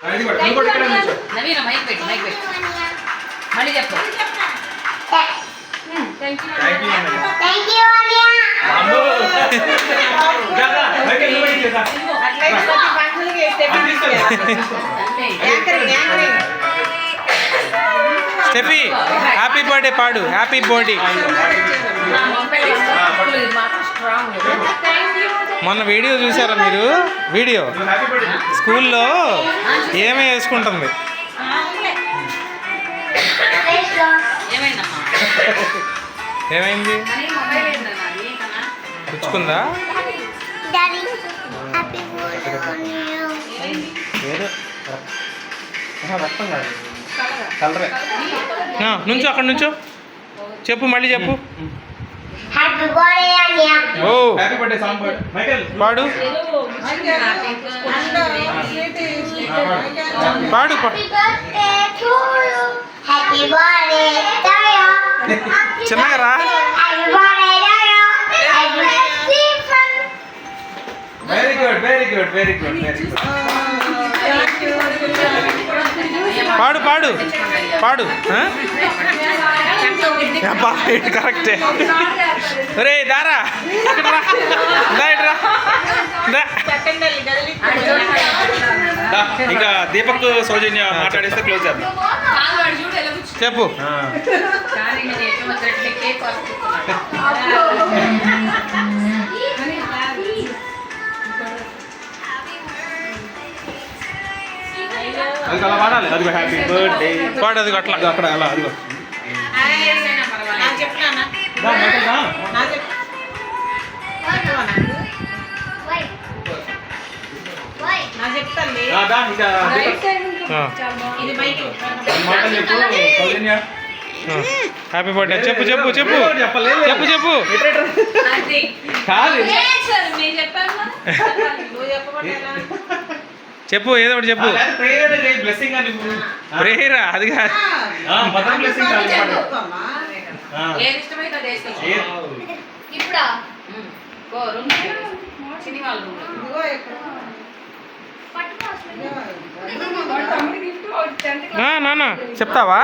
నవీన mic పెట్టు మళ్ళీ చెప్పు. స్టెఫీ హ్యాపీ బర్త్డే పాడు. Happy birthday. మొన్న వీడియో చూసారా మీరు? వీడియో స్కూల్లో ఏమే వేసుకుంటుంది. ఏమైంది? పుచ్చుకుందా? నుంచో అక్కడ నుంచో చెప్పు. మళ్ళీ చెప్పు. ఓ పాడు పాడు. చిన్నగా రా. Very good very good very good very good. పాడు పాడు పాడు. అబ్బా కరెక్టే. రే దారా ఇంకా దీపక్ సౌజన్య మాట్లాడేస్తే క్లోజ్ చేద్దాం. చెప్పు. అది అలా వాడాలి. అదిగో హ్యాపీ బర్త్డే పాడు. అది అట్లా అక్కడ అలా అదిగో. Happy birthday. చెప్పు చెప్పు చెప్పు చెప్పు చెప్పు. చెప్పు ఏదో ఒకటి చెప్పు. ప్రేయరా అది కాదు. నాన్న చెప్తావా?